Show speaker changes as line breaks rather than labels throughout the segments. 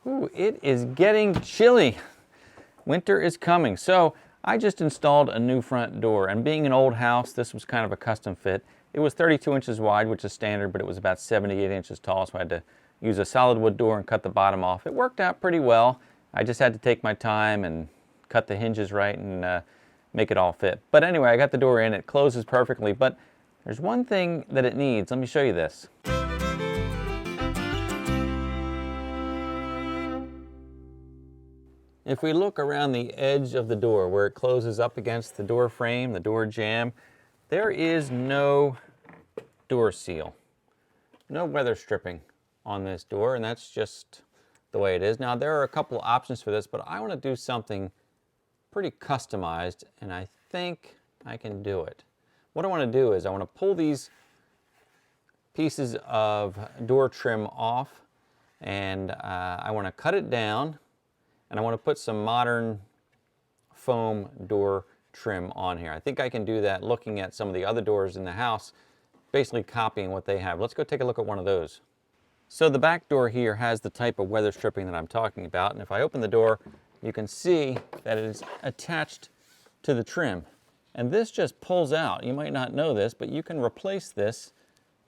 Ooh, it is getting chilly. Winter is coming. So I just installed a new front door, and being an old house, this was kind of a custom fit. It was 32 inches wide, which is standard, but it was about 78 inches tall, so I had to use a solid wood door and cut the bottom off. It worked out pretty well. I just had to take my time and cut the hinges right and make it all fit. But anyway, I got the door in. It closes perfectly, but there's one thing that it needs. Let me show you this. If we look around the edge of the door where it closes up against the door frame, the door jamb, there is no door seal, no weather stripping on this door, and that's just the way it is. Now, there are a couple options for this, but I want to do something pretty customized, and I think I can do it. What I want to do is I want to pull these pieces of door trim off, and I want to cut it down, and I want to put some modern foam door trim on here. I think I can do that looking at some of the other doors in the house, basically copying what they have. Let's go take a look at one of those. So the back door here has the type of weather stripping that I'm talking about, and if I open the door, you can see that it is attached to the trim. And this just pulls out. You might not know this, but you can replace this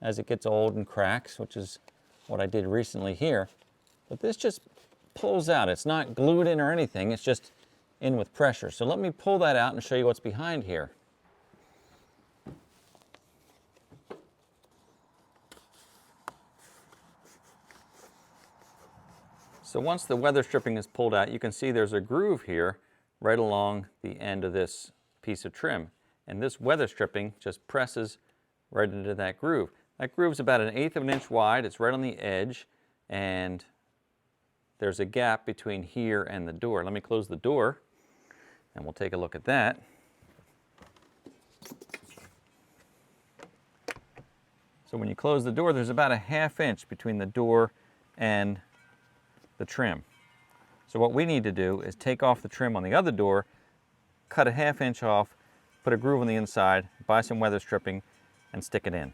as it gets old and cracks, which is what I did recently here. But this just pulls out. It's not glued in or anything, it's just in with pressure. So let me pull that out and show you what's behind here. So once the weather stripping is pulled out, you can see there's a groove here right along the end of this piece of trim. And this weather stripping just presses right into that groove. That groove's about 1/8 of an inch wide. It's right on the edge, and there's a gap between here and the door. Let me close the door, and we'll take a look at that. So when you close the door, there's about 1/2 inch between the door and the trim. So what we need to do is take off the trim on the other door, cut 1/2 inch off, put a groove on the inside, buy some weather stripping, and stick it in.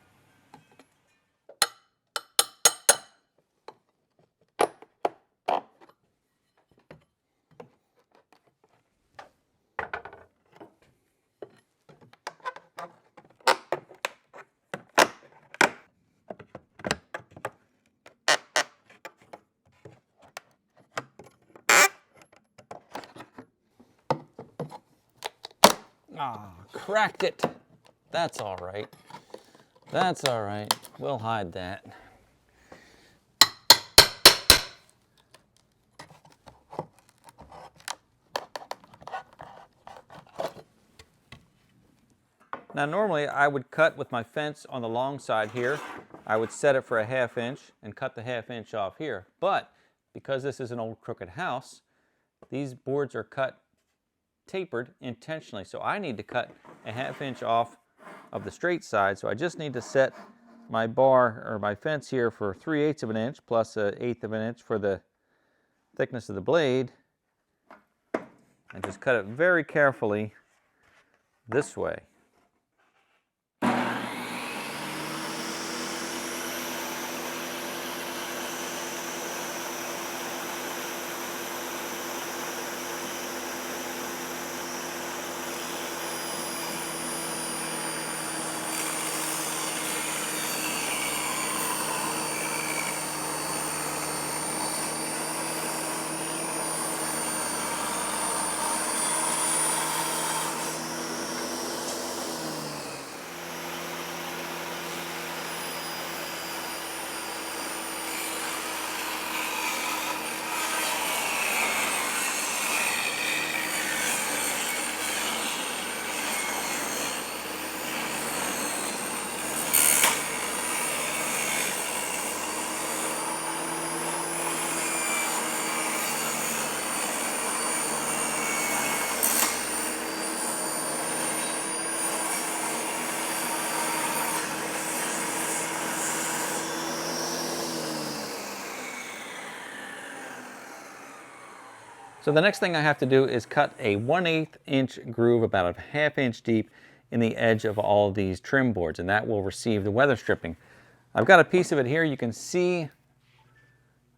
Ah, cracked it. That's all right. That's all right. We'll hide that. Now normally I would cut with my fence on the long side here. I would set it for 1/2 inch and cut the 1/2 inch off here. But because this is an old crooked house, these boards are cut tapered intentionally. So I need to cut 1/2 inch off of the straight side. So I just need to set my bar or my fence here for 3/8 of an inch plus 1/8 of an inch for the thickness of the blade. And just cut it very carefully this way. So the next thing I have to do is cut a 1/8 inch groove about 1/2 inch deep in the edge of all of these trim boards, and that will receive the weather stripping. I've got a piece of it here. You can see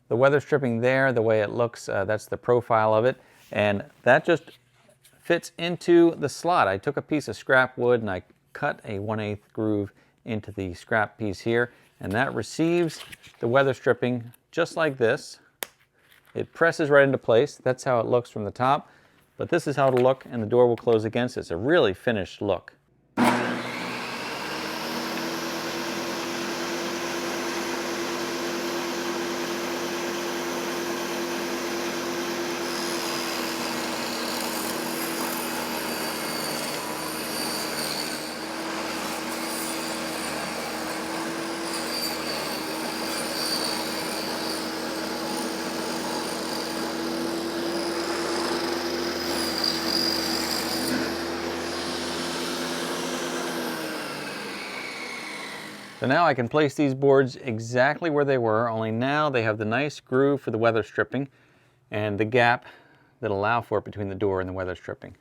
the weather stripping there, the way it looks, that's the profile of it. And that just fits into the slot. I took a piece of scrap wood and I cut a 1/8 groove into the scrap piece here, and that receives the weather stripping just like this. It presses right into place. That's how it looks from the top, but this is how it'll look, and the door will close against it. It's a really finished look. So now I can place these boards exactly where they were, only now they have the nice groove for the weather stripping and the gap that allow for it between the door and the weather stripping.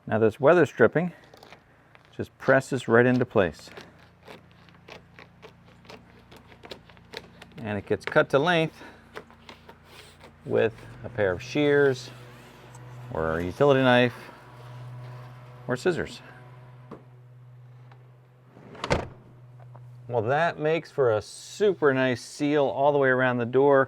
Now this weather stripping just presses right into place. And it gets cut to length with a pair of shears or a utility knife or scissors. Well, that makes for a super nice seal all the way around the door,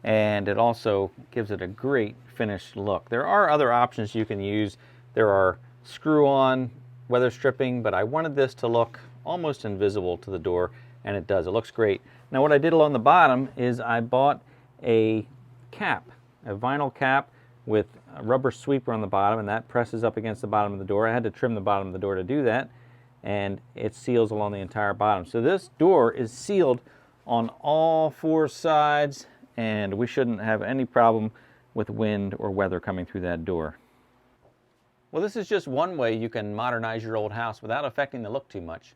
and it also gives it a great finished look. There are other options you can use. There are screw-on weather stripping, but I wanted this to look almost invisible to the door, and it does. It looks great. Now what I did along the bottom is I bought a cap, a vinyl cap with a rubber sweeper on the bottom, and that presses up against the bottom of the door. I had to trim the bottom of the door to do that, and it seals along the entire bottom. So this door is sealed on all 4 sides, and we shouldn't have any problem with wind or weather coming through that door. Well, this is just one way you can modernize your old house without affecting the look too much.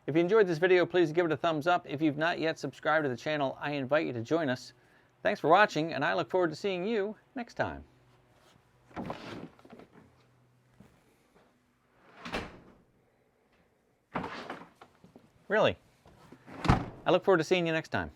If you enjoyed this video, please give it a thumbs up. If you've not yet subscribed to the channel, I invite you to join us. Thanks for watching, and I look forward to seeing you next time. Really? I look forward to seeing you next time.